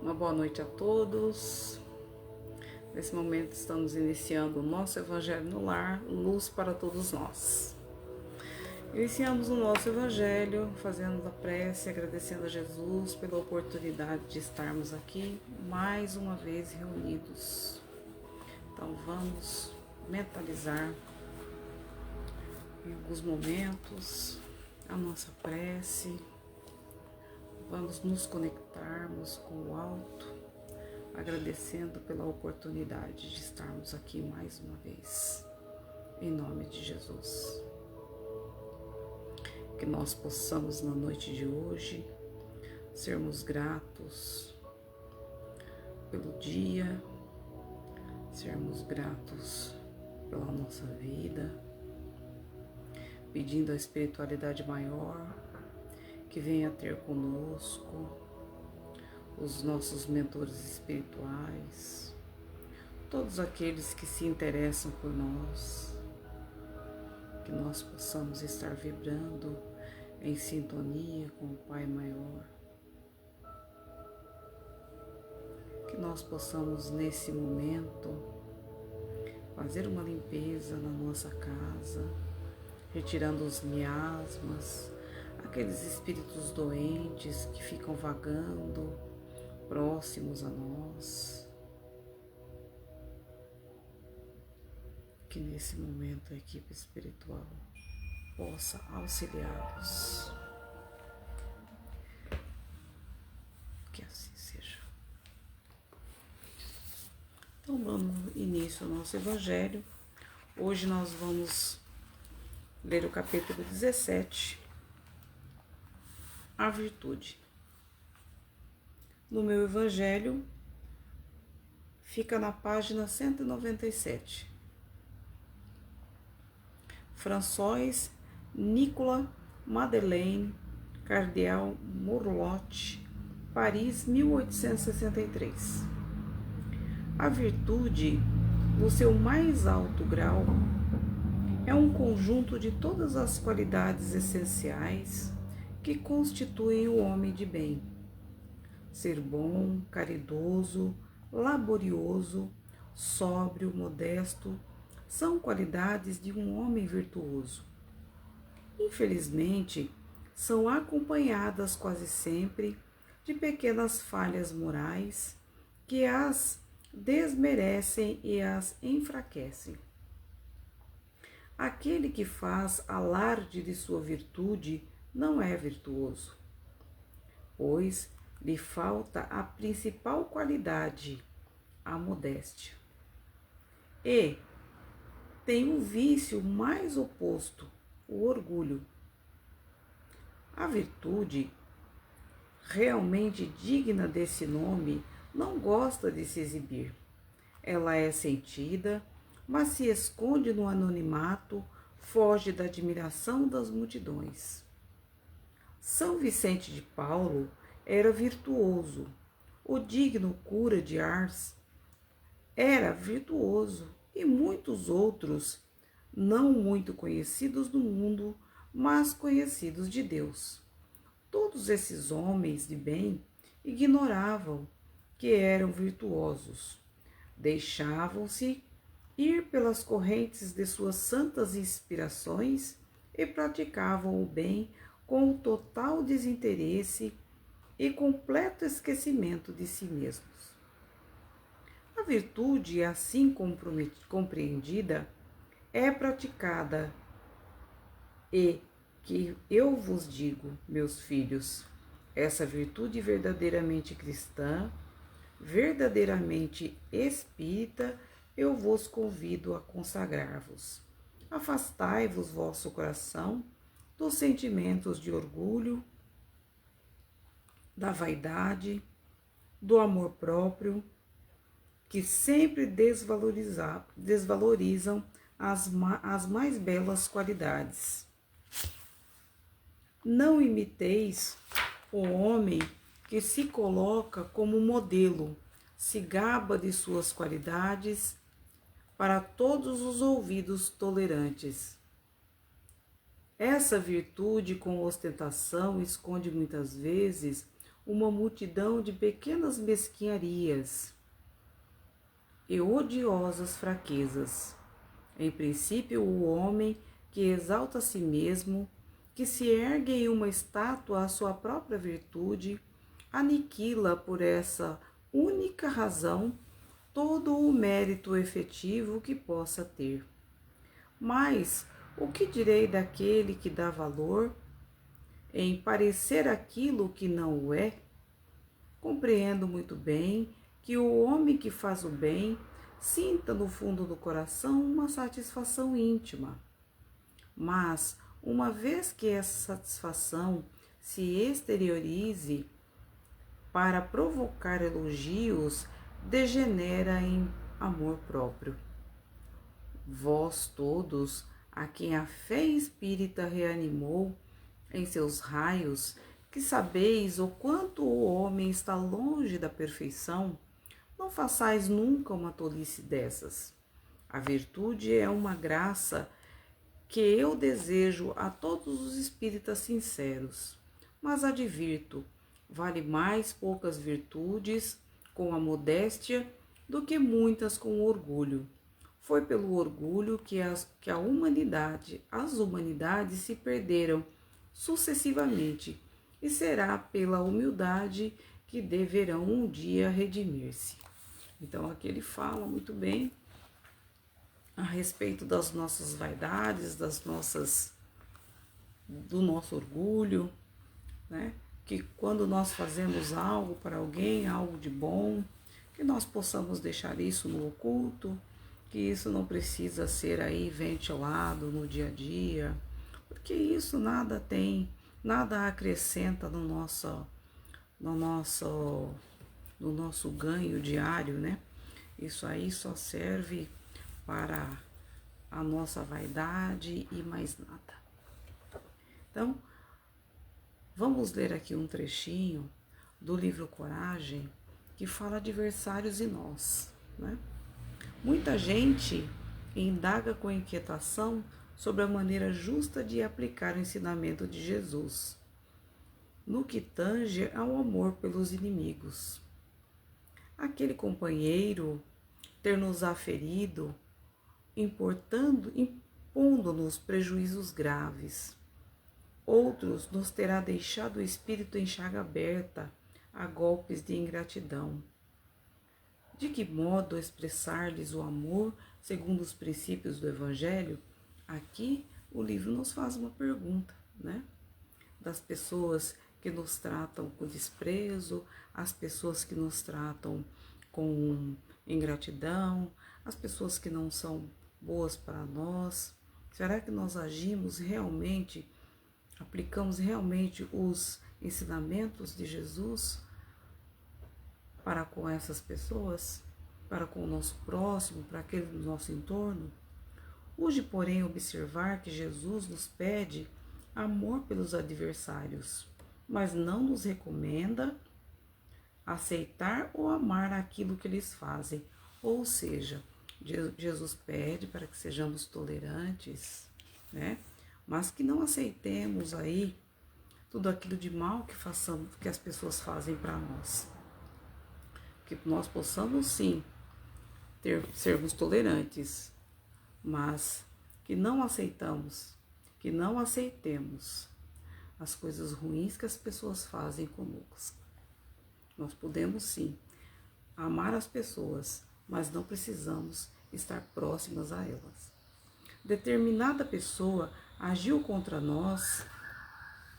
Uma boa noite a todos. Nesse momento estamos iniciando o nosso Evangelho no Lar, luz para todos nós. Iniciamos o nosso Evangelho fazendo a prece, agradecendo a Jesus pela oportunidade de estarmos aqui mais uma vez reunidos. Então vamos mentalizar em alguns momentos a nossa prece. Vamos nos conectarmos com o alto, agradecendo pela oportunidade de estarmos aqui mais uma vez, em nome de Jesus. Que nós possamos na noite de hoje sermos gratos pelo dia, sermos gratos pela nossa vida, pedindo a espiritualidade maior que venha ter conosco, os nossos mentores espirituais, todos aqueles que se interessam por nós, que nós possamos estar vibrando em sintonia com o Pai Maior, que nós possamos nesse momento fazer uma limpeza na nossa casa, retirando os miasmas, aqueles espíritos doentes que ficam vagando próximos a nós. Que nesse momento a equipe espiritual possa auxiliá-los. Que assim seja. Então dando início ao nosso Evangelho. Hoje nós vamos ler o capítulo 17. A virtude. No meu Evangelho, fica na página 197. François Nicolas Madeleine Cardiel Morlotte, Paris, 1863. A virtude, no seu mais alto grau, é um conjunto de todas as qualidades essenciais que constituem o homem de bem. Ser bom, caridoso, laborioso, sóbrio, modesto, são qualidades de um homem virtuoso. Infelizmente, são acompanhadas quase sempre de pequenas falhas morais que as desmerecem e as enfraquecem. Aquele que faz alarde de sua virtude não é virtuoso, pois lhe falta a principal qualidade, a modéstia. E tem um vício mais oposto, o orgulho. A virtude, realmente digna desse nome, não gosta de se exibir. Ela é sentida, mas se esconde no anonimato, foge da admiração das multidões. São Vicente de Paulo era virtuoso. O digno cura de Ars era virtuoso e muitos outros, não muito conhecidos no mundo, mas conhecidos de Deus. Todos esses homens de bem ignoravam que eram virtuosos. Deixavam-se ir pelas correntes de suas santas inspirações e praticavam o bem com o total desinteresse e completo esquecimento de si mesmos. A virtude, assim compreendida, é praticada e que eu vos digo, meus filhos, essa virtude verdadeiramente cristã, verdadeiramente espírita, eu vos convido a consagrar-vos. Afastai-vos vosso coração dos sentimentos de orgulho, da vaidade, do amor próprio, que sempre desvalorizam as mais belas qualidades. Não imiteis o homem que se coloca como modelo, se gaba de suas qualidades para todos os ouvidos tolerantes. Essa virtude com ostentação esconde muitas vezes uma multidão de pequenas mesquinharias e odiosas fraquezas. Em princípio, o homem que exalta a si mesmo, que se ergue em uma estátua à sua própria virtude, aniquila por essa única razão todo o mérito efetivo que possa ter. Mas o que direi daquele que dá valor em parecer aquilo que não o é? Compreendo muito bem que o homem que faz o bem sinta no fundo do coração uma satisfação íntima. Mas, uma vez que essa satisfação se exteriorize para provocar elogios, degenera em amor próprio. Vós todos, a quem a fé espírita reanimou em seus raios, que sabeis o quanto o homem está longe da perfeição, não façais nunca uma tolice dessas. A virtude é uma graça que eu desejo a todos os espíritas sinceros, mas advirto, vale mais poucas virtudes com a modéstia do que muitas com o orgulho. Foi pelo orgulho que as humanidades se perderam sucessivamente, e será pela humildade que deverão um dia redimir-se. Então aqui ele fala muito bem a respeito das nossas vaidades, do nosso orgulho, né? Que quando nós fazemos algo para alguém, algo de bom, que nós possamos deixar isso no oculto, que isso não precisa ser aí ventilado no dia a dia, porque isso nada acrescenta no nosso ganho diário, né? Isso aí só serve para a nossa vaidade e mais nada. Então, vamos ler aqui um trechinho do livro Coragem, que fala de adversários e nós, né? Muita gente indaga com inquietação sobre a maneira justa de aplicar o ensinamento de Jesus, no que tange ao amor pelos inimigos. Aquele companheiro ter-nos-á ferido, impondo-nos prejuízos graves. Outros nos terá deixado o espírito em chaga aberta a golpes de ingratidão. De que modo expressar-lhes o amor segundo os princípios do Evangelho? Aqui o livro nos faz uma pergunta, né? Das pessoas que nos tratam com desprezo, as pessoas que nos tratam com ingratidão, as pessoas que não são boas para nós. Será que nós agimos realmente, aplicamos realmente os ensinamentos de Jesus para com essas pessoas, para com o nosso próximo, para aquele do nosso entorno? Urge, porém, observar que Jesus nos pede amor pelos adversários, mas não nos recomenda aceitar ou amar aquilo que eles fazem. Ou seja, Jesus pede para que sejamos tolerantes, né? Mas que não aceitemos aí tudo aquilo de mal que as pessoas fazem para nós. Que nós possamos sim sermos tolerantes, mas que não aceitemos as coisas ruins que as pessoas fazem conosco. Nós podemos sim amar as pessoas, mas não precisamos estar próximas a elas. Determinada pessoa agiu contra nós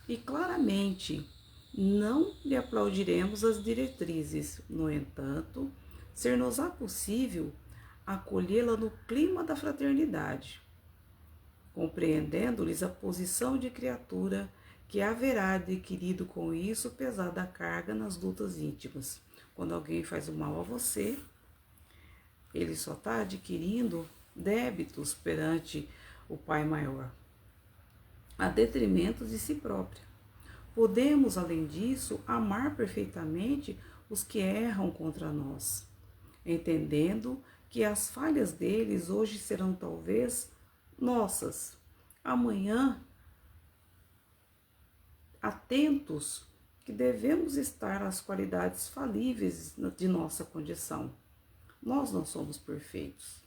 e claramente não lhe aplaudiremos as diretrizes. No entanto, ser-nos-á possível acolhê-la no clima da fraternidade, compreendendo-lhes a posição de criatura que haverá adquirido com isso pesada carga nas lutas íntimas. Quando alguém faz o mal a você, ele só está adquirindo débitos perante o Pai Maior, a detrimento de si própria. Podemos, além disso, amar perfeitamente os que erram contra nós, entendendo que as falhas deles hoje serão talvez nossas. Amanhã, atentos que devemos estar às qualidades falíveis de nossa condição. Nós não somos perfeitos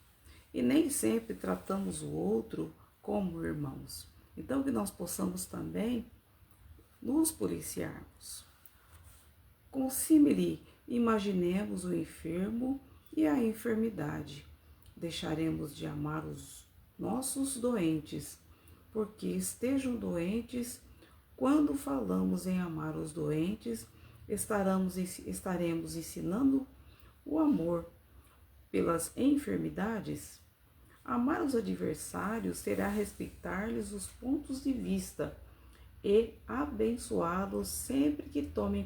e nem sempre tratamos o outro como irmãos. Então, que nós possamos também nos policiarmos. Com símile, imaginemos o enfermo e a enfermidade. Deixaremos de amar os nossos doentes, porque estejam doentes. Quando falamos em amar os doentes, estaremos ensinando o amor pelas enfermidades. Amar os adversários será respeitar-lhes os pontos de vista e abençoá-los sempre que tomem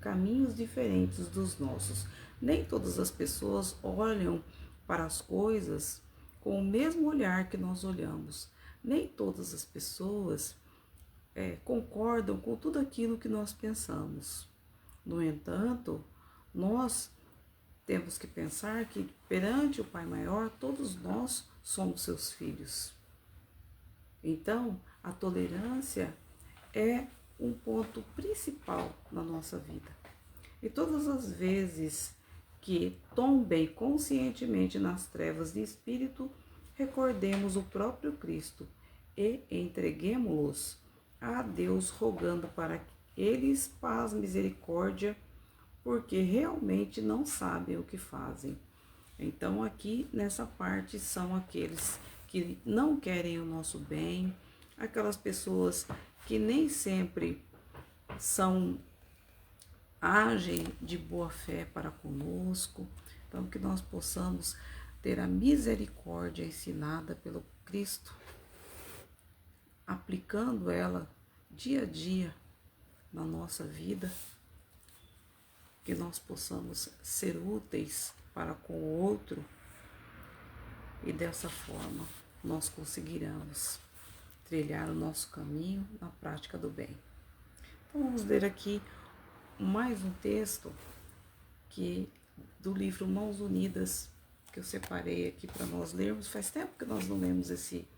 caminhos diferentes dos nossos. Nem todas as pessoas olham para as coisas com o mesmo olhar que nós olhamos. Nem todas as pessoas concordam com tudo aquilo que nós pensamos. No entanto, nós temos que pensar que perante o Pai Maior, todos nós somos seus filhos. Então, a tolerância é um ponto principal na nossa vida. E todas as vezes que tombem conscientemente nas trevas de espírito, recordemos o próprio Cristo e entreguemo-los a Deus, rogando para eles paz, misericórdia, porque realmente não sabem o que fazem. Então, aqui nessa parte são aqueles que não querem o nosso bem, aquelas pessoas que nem sempre agem de boa fé para conosco. Então, que nós possamos ter a misericórdia ensinada pelo Cristo, aplicando ela dia a dia na nossa vida, que nós possamos ser úteis para com o outro e dessa forma nós conseguiremos trilhar o nosso caminho na prática do bem. Então vamos ler aqui mais um texto do livro Mãos Unidas, que eu separei aqui para nós lermos. Faz tempo que nós não lemos esse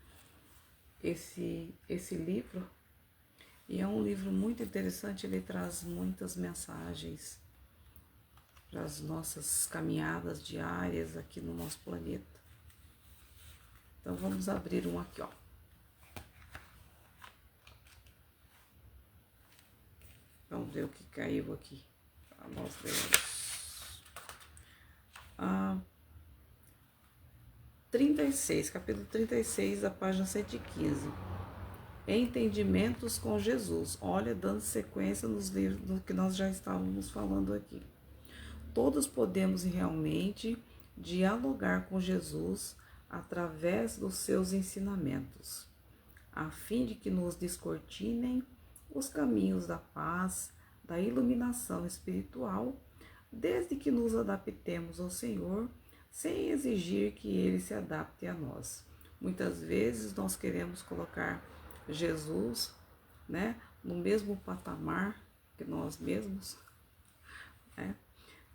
livro, e é um livro muito interessante. Ele traz muitas mensagens para as nossas caminhadas diárias aqui no nosso planeta. Então vamos abrir um aqui, ó. Vamos ver o que caiu aqui para nós lermos. 36, capítulo 36, a página 115. Entendimentos com Jesus. Olha, dando sequência nos livros do que nós já estávamos falando aqui. Todos podemos realmente dialogar com Jesus através dos seus ensinamentos, a fim de que nos descortinem os caminhos da paz, da iluminação espiritual, desde que nos adaptemos ao Senhor, sem exigir que Ele se adapte a nós. Muitas vezes nós queremos colocar Jesus, no mesmo patamar que nós mesmos,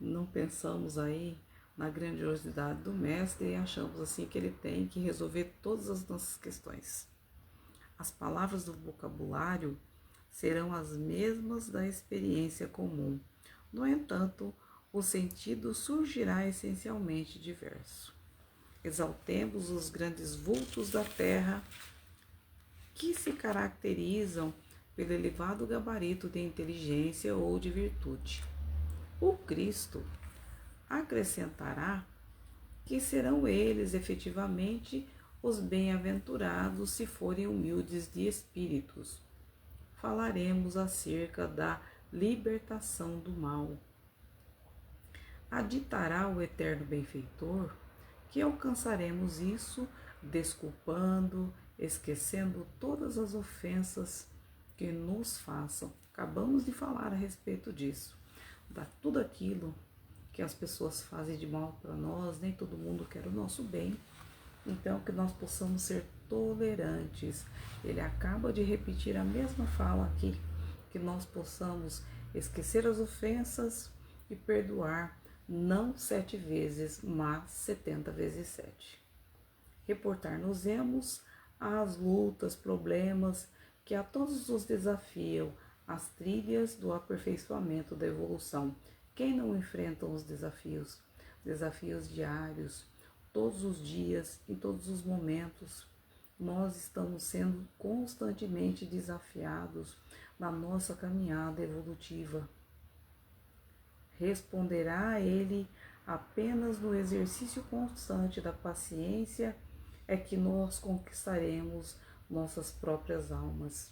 Não pensamos aí na grandiosidade do Mestre e achamos assim que ele tem que resolver todas as nossas questões. As palavras do vocabulário serão as mesmas da experiência comum. No entanto, o sentido surgirá essencialmente diverso. Exaltemos os grandes vultos da terra que se caracterizam pelo elevado gabarito de inteligência ou de virtude. O Cristo acrescentará que serão eles efetivamente os bem-aventurados se forem humildes de espíritos. Falaremos acerca da libertação do mal. Aditará o eterno benfeitor que alcançaremos isso desculpando, esquecendo todas as ofensas que nos façam. Acabamos de falar a respeito disso. Tudo aquilo que as pessoas fazem de mal para nós, nem todo mundo quer o nosso bem. Então, que nós possamos ser tolerantes. Ele acaba de repetir a mesma fala aqui, que nós possamos esquecer as ofensas e perdoar, não 7 vezes, mas 70 vezes 7. Reportar-nos-emos às lutas, problemas que a todos os desafiam, as trilhas do aperfeiçoamento da evolução. Quem não enfrenta os desafios? Desafios diários, todos os dias, em todos os momentos. Nós estamos sendo constantemente desafiados na nossa caminhada evolutiva. Responderá a ele apenas no exercício constante da paciência é que nós conquistaremos nossas próprias almas.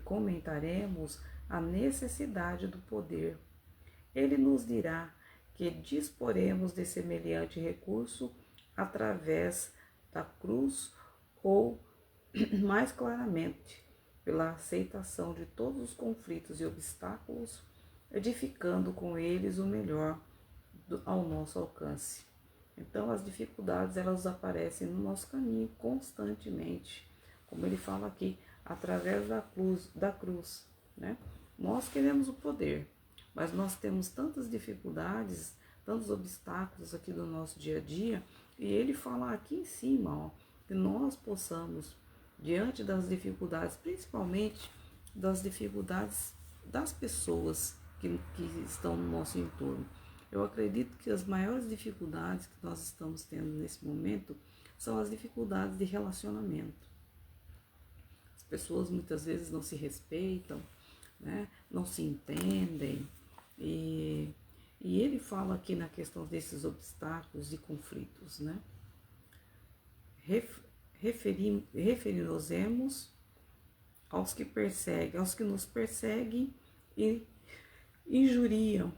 Comentaremos a necessidade do poder. Ele nos dirá que disporemos de semelhante recurso através da cruz ou, mais claramente, pela aceitação de todos os conflitos e obstáculos, edificando com eles o melhor ao nosso alcance. Então, as dificuldades, elas aparecem no nosso caminho constantemente, como ele fala aqui, através da cruz, né? Nós queremos o poder, mas nós temos tantas dificuldades, tantos obstáculos aqui do nosso dia a dia, e ele fala aqui em cima, ó, que nós possamos, diante das dificuldades, principalmente das dificuldades das pessoas que estão no nosso entorno. Eu acredito que as maiores dificuldades que nós estamos tendo nesse momento são as dificuldades de relacionamento. As pessoas muitas vezes não se respeitam, né? Não se entendem, e ele fala aqui na questão desses obstáculos e conflitos, né? Referimos aos que perseguem, aos que nos perseguem e injuriam.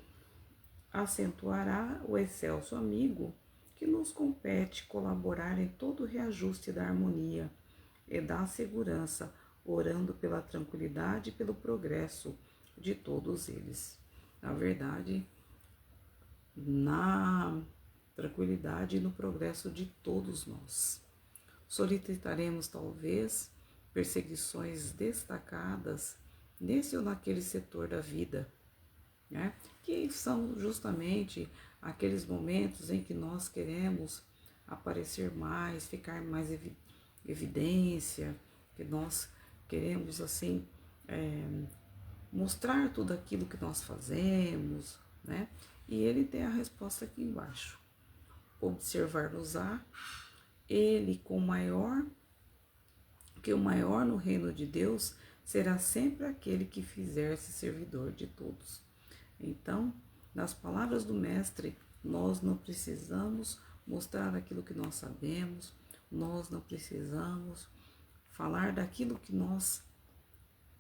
Acentuará o excelso amigo que nos compete colaborar em todo o reajuste da harmonia e da segurança, orando pela tranquilidade e pelo progresso de todos eles. Na verdade, na tranquilidade e no progresso de todos nós. Solicitaremos, talvez, perseguições destacadas nesse ou naquele setor da vida, né? Que são justamente aqueles momentos em que nós queremos aparecer mais, ficar mais evidência, que nós queremos assim mostrar tudo aquilo que nós fazemos, né? E ele tem a resposta aqui embaixo. Observar-nos-á ele com maior, que o maior no reino de Deus será sempre aquele que fizer-se servidor de todos. Então, nas palavras do mestre, nós não precisamos mostrar aquilo que nós sabemos, nós não precisamos falar daquilo que nós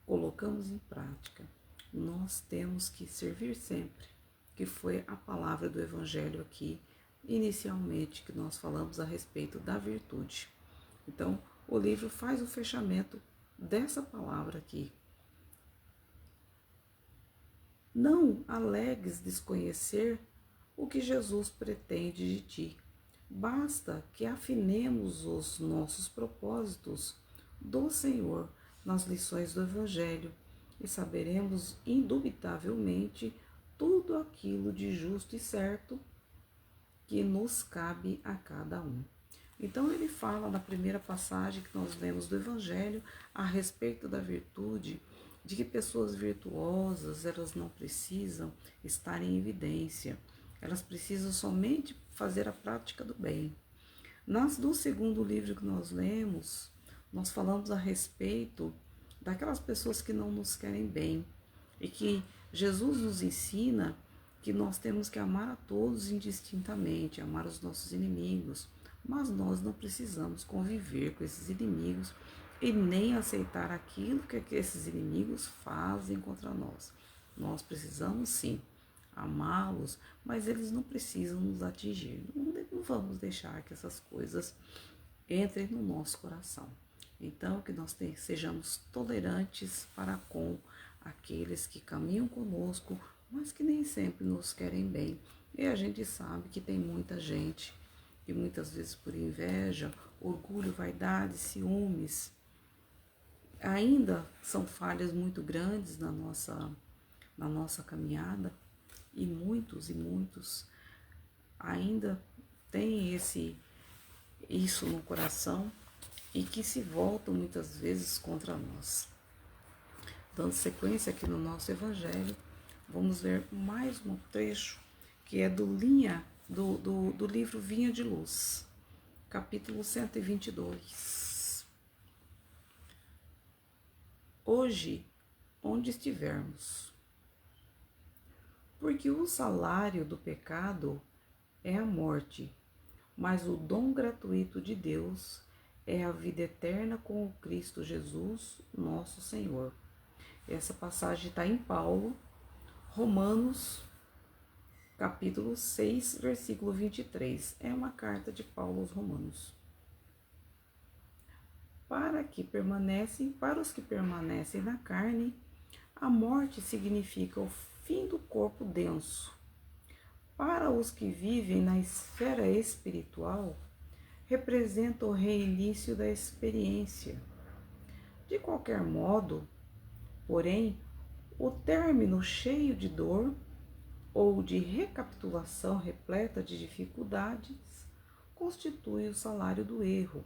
colocamos em prática. Nós temos que servir sempre, que foi a palavra do Evangelho aqui, inicialmente, que nós falamos a respeito da virtude. Então, o livro faz o fechamento dessa palavra aqui. Não alegues desconhecer o que Jesus pretende de ti. Basta que afinemos os nossos propósitos do Senhor nas lições do Evangelho e saberemos indubitavelmente tudo aquilo de justo e certo que nos cabe a cada um. Então ele fala na primeira passagem que nós lemos do Evangelho a respeito da virtude, de que pessoas virtuosas, elas não precisam estar em evidência, elas precisam somente fazer a prática do bem. No segundo livro que nós lemos, nós falamos a respeito daquelas pessoas que não nos querem bem, e que Jesus nos ensina que nós temos que amar a todos indistintamente, amar os nossos inimigos, mas nós não precisamos conviver com esses inimigos e nem aceitar aquilo que esses inimigos fazem contra nós. Nós precisamos sim amá-los, mas eles não precisam nos atingir. Não vamos deixar que essas coisas entrem no nosso coração. Então, que nós sejamos tolerantes para com aqueles que caminham conosco, mas que nem sempre nos querem bem. E a gente sabe que tem muita gente que muitas vezes por inveja, orgulho, vaidade, ciúmes, ainda são falhas muito grandes na nossa caminhada, e muitos ainda têm isso no coração e que se voltam muitas vezes contra nós. Dando sequência aqui no nosso evangelho, vamos ler mais um trecho que é do livro Vinha de Luz, capítulo 122. Hoje, onde estivermos, porque o salário do pecado é a morte, mas o dom gratuito de Deus é a vida eterna com o Cristo Jesus, nosso Senhor. Essa passagem está em Paulo, Romanos, capítulo 6, versículo 23. É uma carta de Paulo aos Romanos. Para os que permanecem na carne, a morte significa o fim do corpo denso. Para os que vivem na esfera espiritual, representa o reinício da experiência. De qualquer modo, porém, o término cheio de dor ou de recapitulação repleta de dificuldades constitui o salário do erro.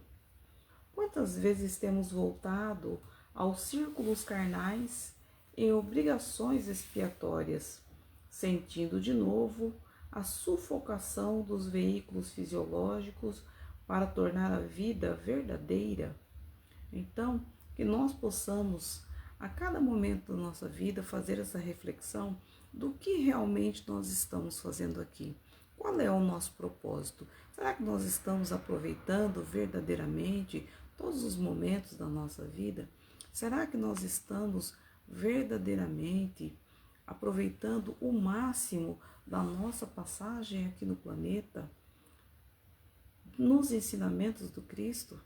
Quantas vezes temos voltado aos círculos carnais em obrigações expiatórias, sentindo de novo a sufocação dos veículos fisiológicos para tornar a vida verdadeira? Então, que nós possamos, a cada momento da nossa vida, fazer essa reflexão do que realmente nós estamos fazendo aqui. Qual é o nosso propósito? Será que nós estamos aproveitando verdadeiramente todos os momentos da nossa vida? Será que nós estamos verdadeiramente aproveitando o máximo da nossa passagem aqui no planeta, nos ensinamentos do Cristo?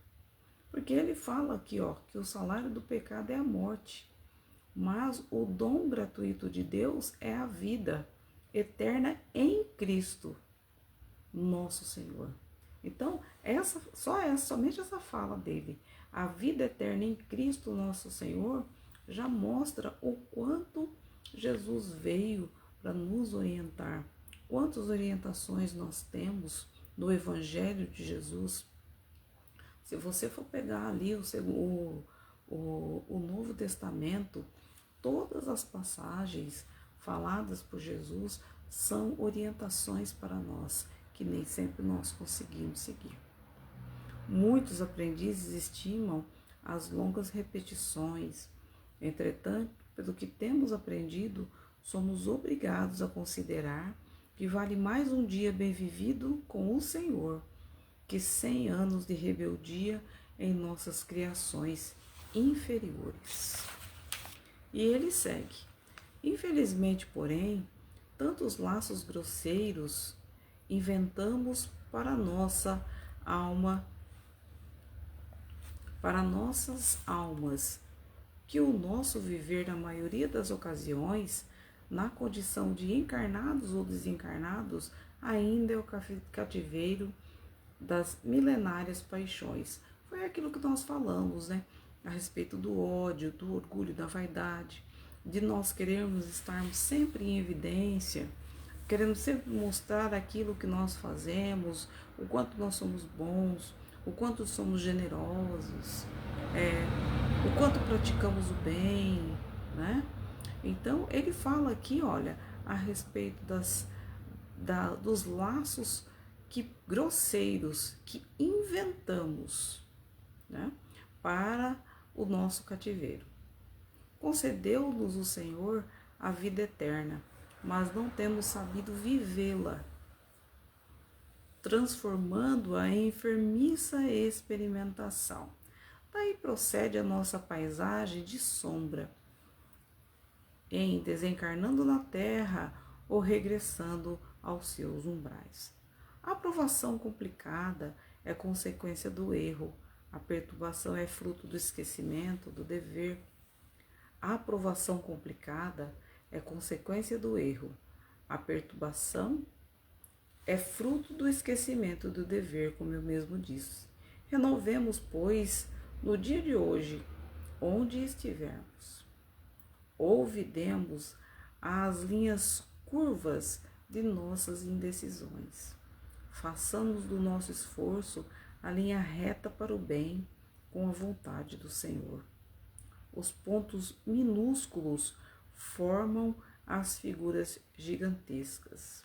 Porque ele fala aqui, que o salário do pecado é a morte, mas o dom gratuito de Deus é a vida eterna em Cristo, nosso Senhor. Então, somente essa fala dele, a vida eterna em Cristo, nosso Senhor, já mostra o quanto Jesus veio para nos orientar, quantas orientações nós temos no Evangelho de Jesus. Se você for pegar ali o Novo Testamento, todas as passagens faladas por Jesus são orientações para nós, que nem sempre nós conseguimos seguir. Muitos aprendizes estimam as longas repetições. Entretanto, pelo que temos aprendido, somos obrigados a considerar que vale mais um dia bem vivido com o Senhor que 100 anos de rebeldia em nossas criações inferiores. E ele segue. Infelizmente, porém, tantos laços grosseiros inventamos para nossa alma, para nossas almas, que o nosso viver, na maioria das ocasiões, na condição de encarnados ou desencarnados, ainda é o cativeiro das milenárias paixões. Foi aquilo que nós falamos, a respeito do ódio, do orgulho, da vaidade, de nós querermos estarmos sempre em evidência, queremos sempre mostrar aquilo que nós fazemos, o quanto nós somos bons, o quanto somos generosos, o quanto praticamos o bem, Então, ele fala aqui, a respeito dos laços grosseiros que inventamos, para o nosso cativeiro. Concedeu-nos o Senhor a vida eterna, mas não temos sabido vivê-la, transformando-a em enfermiça experimentação. Daí procede a nossa paisagem de sombra, em desencarnando na terra ou regressando aos seus umbrais. A provação complicada é consequência do erro. A perturbação é fruto do esquecimento, do dever. A provação complicada é consequência do erro. A perturbação é fruto do esquecimento do dever, como eu mesmo disse. Renovemos, pois, no dia de hoje, onde estivermos. Ouvidemos as linhas curvas de nossas indecisões. Façamos do nosso esforço a linha reta para o bem, com a vontade do Senhor. os pontos minúsculos formam as figuras gigantescas.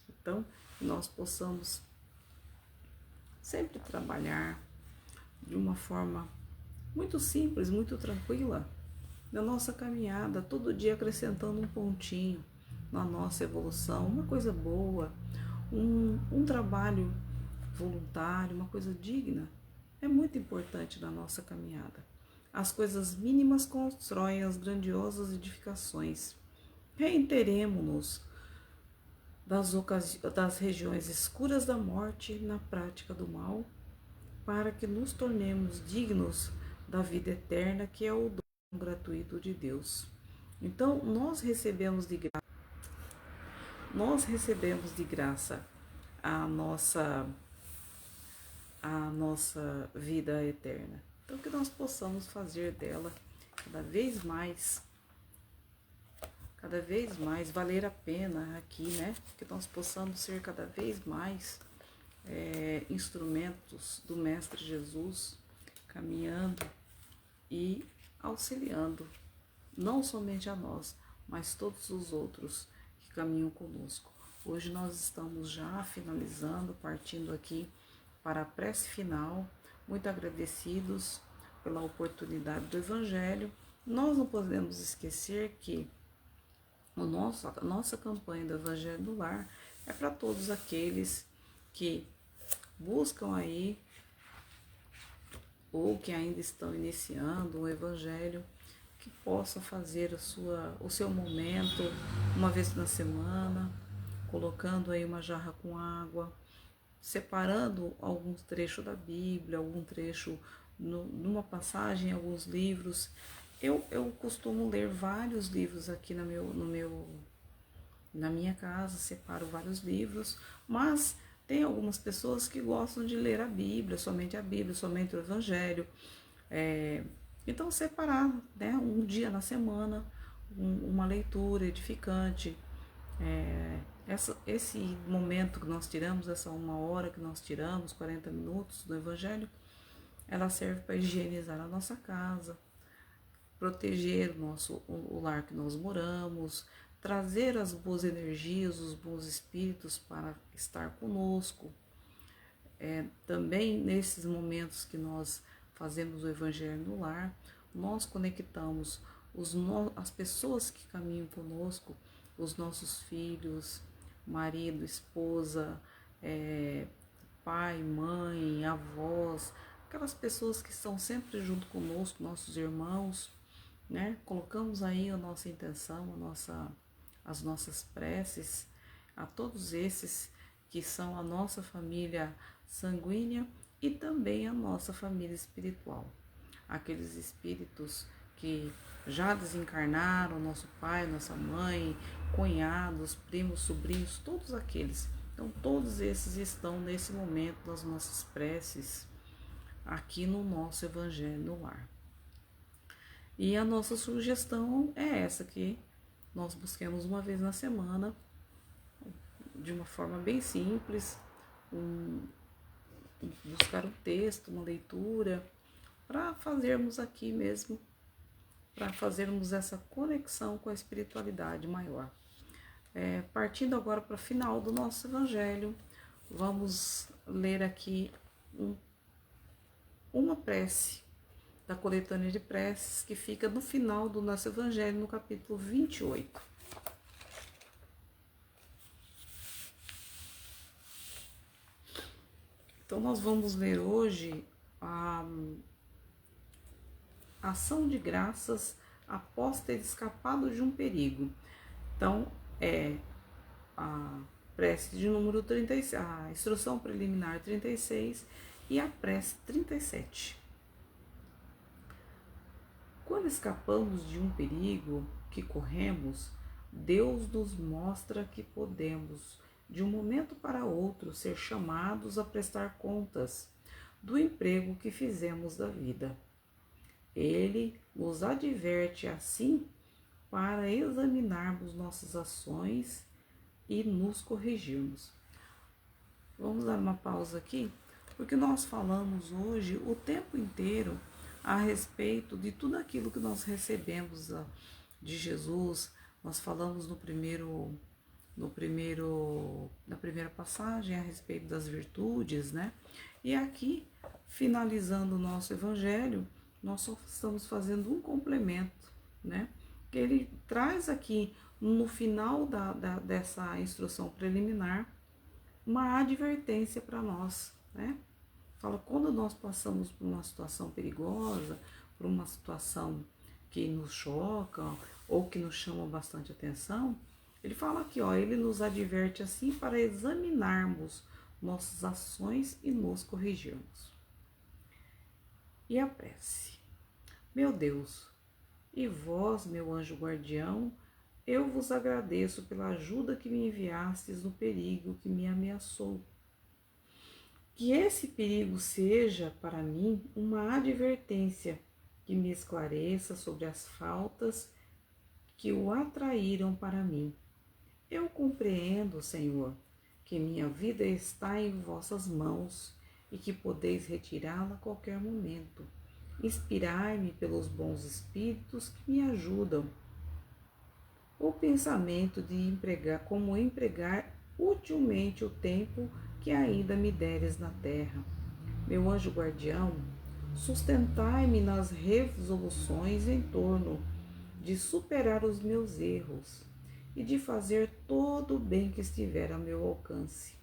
Então, que nós possamos sempre trabalhar de uma forma muito simples, muito tranquila, na nossa caminhada, todo dia acrescentando um pontinho na nossa evolução, uma coisa boa, um trabalho voluntário, uma coisa digna, é muito importante na nossa caminhada. As coisas mínimas constroem as grandiosas edificações. Reiteremo-nos das regiões escuras da morte na prática do mal, para que nos tornemos dignos da vida eterna, que é o dom gratuito de Deus. Então, nós recebemos de graça a nossa vida eterna. Então, que nós possamos fazer dela cada vez mais valer a pena aqui, né? Que nós possamos ser cada vez mais instrumentos do Mestre Jesus, caminhando e auxiliando, não somente a nós, mas todos os outros que caminham conosco. Hoje nós estamos já finalizando, partindo aqui para a prece final, muito agradecidos pela oportunidade do Evangelho. Nós não podemos esquecer que a nossa campanha do Evangelho no Lar é para todos aqueles que buscam aí ou que ainda estão iniciando o Evangelho, que possa fazer o seu momento uma vez na semana, colocando aí uma jarra com água, separando alguns trechos da Bíblia, algum trecho numa passagem, alguns livros. Eu costumo ler vários livros aqui na minha casa, separo vários livros, mas tem algumas pessoas que gostam de ler a Bíblia, somente o Evangelho. Então, separar, né, um dia na semana, uma leitura edificante. Esse momento que nós tiramos, essa 1 hora que nós tiramos, 40 minutos do Evangelho, ela serve para higienizar a nossa casa, proteger o lar que nós moramos, trazer as boas energias, os bons espíritos para estar conosco. Também nesses momentos que nós fazemos o Evangelho no Lar, nós conectamos as pessoas que caminham conosco, os nossos filhos, marido, esposa, pai, mãe, avós, aquelas pessoas que estão sempre junto conosco, nossos irmãos, né? Colocamos aí a nossa intenção, as nossas preces a todos esses que são a nossa família sanguínea e também a nossa família espiritual. Aqueles espíritos que já desencarnaram, nosso pai, nossa mãe, cunhados, primos, sobrinhos, todos aqueles. Então, todos esses estão nesse momento das nossas preces aqui no nosso Evangelho no Lar. E a nossa sugestão é essa, que nós busquemos uma vez na semana, de uma forma bem simples, buscar um texto, uma leitura, para fazermos aqui mesmo, para fazermos essa conexão com a espiritualidade maior. Partindo agora para o final do nosso Evangelho, vamos ler aqui uma prece da coletânea de preces que fica no final do nosso Evangelho, no capítulo 28. Então, nós vamos ler hoje a ação de graças após ter escapado de um perigo. Então, a prece de número 36, a instrução preliminar 36 e a prece 37. Quando escapamos de um perigo que corremos, Deus nos mostra que podemos, de um momento para outro, ser chamados a prestar contas do emprego que fizemos da vida. Ele nos adverte assim para examinarmos nossas ações e nos corrigirmos. Vamos dar uma pausa aqui, porque nós falamos hoje o tempo inteiro a respeito de tudo aquilo que nós recebemos de Jesus. Nós falamos na primeira passagem a respeito das virtudes, né? E aqui, finalizando o nosso evangelho, nós só estamos fazendo um complemento, né? Que ele traz aqui no final dessa instrução preliminar uma advertência para nós, né? Fala, quando nós passamos por uma situação perigosa, por uma situação que nos choca ou que nos chama bastante atenção, ele fala aqui, ó, ele nos adverte assim para examinarmos nossas ações e nos corrigirmos. E a prece. Meu Deus, e vós, meu anjo guardião, eu vos agradeço pela ajuda que me enviastes no perigo que me ameaçou. Que esse perigo seja, para mim, uma advertência que me esclareça sobre as faltas que o atraíram para mim. Eu compreendo, Senhor, que minha vida está em vossas mãos e que podeis retirá-la a qualquer momento. Inspirai-me pelos bons espíritos que me ajudam. O pensamento de como empregar utilmente o tempo que ainda me deres na terra. Meu anjo guardião, sustentai-me nas resoluções em torno de superar os meus erros e de fazer todo o bem que estiver a meu alcance,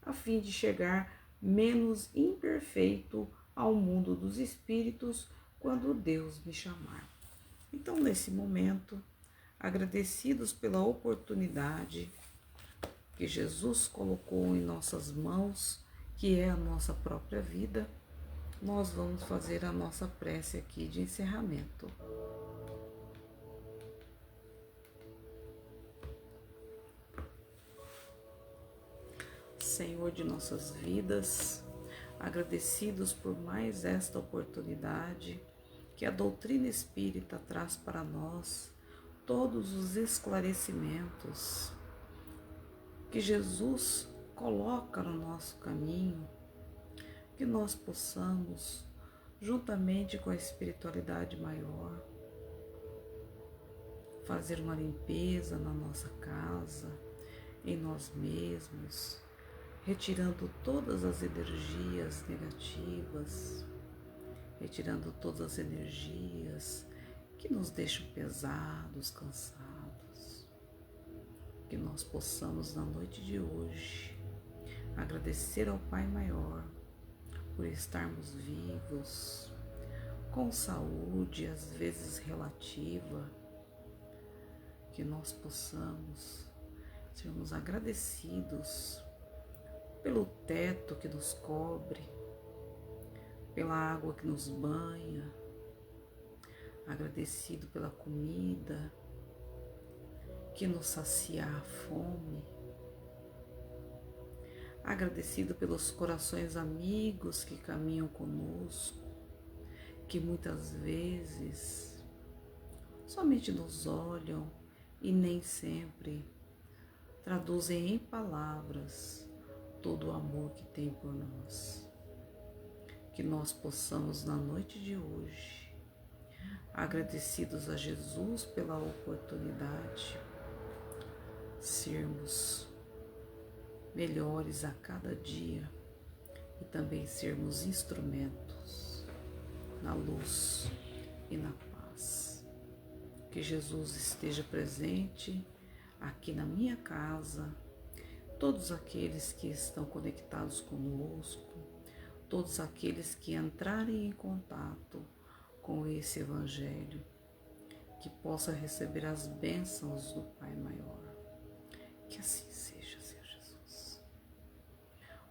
a fim de chegar menos imperfeito ao mundo dos espíritos quando Deus me chamar. Então, nesse momento, agradecidos pela oportunidade que Jesus colocou em nossas mãos, que é a nossa própria vida, nós vamos fazer a nossa prece aqui de encerramento. Senhor de nossas vidas, agradecidos por mais esta oportunidade que a doutrina espírita traz para nós, todos os esclarecimentos que Jesus coloca no nosso caminho, que nós possamos, juntamente com a espiritualidade maior, fazer uma limpeza na nossa casa, em nós mesmos, retirando todas as energias negativas, retirando todas as energias que nos deixam pesados, cansados. Que nós possamos, na noite de hoje, agradecer ao Pai Maior por estarmos vivos, com saúde, às vezes relativa, que nós possamos sermos agradecidos pelo teto que nos cobre, pela água que nos banha, agradecido pela comida que nos sacia a fome, agradecido pelos corações amigos que caminham conosco, que muitas vezes somente nos olham e nem sempre traduzem em palavras todo o amor que tem por nós. Que nós possamos, na noite de hoje, agradecidos a Jesus pela oportunidade, sermos melhores a cada dia e também sermos instrumentos na luz e na paz. Que Jesus esteja presente aqui na minha casa, todos aqueles que estão conectados conosco, todos aqueles que entrarem em contato com esse Evangelho, que possa receber as bênçãos do Pai Maior. Que assim seja, Senhor Jesus.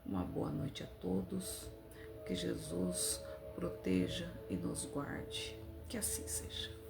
Uma boa noite a todos, que Jesus proteja e nos guarde. Que assim seja.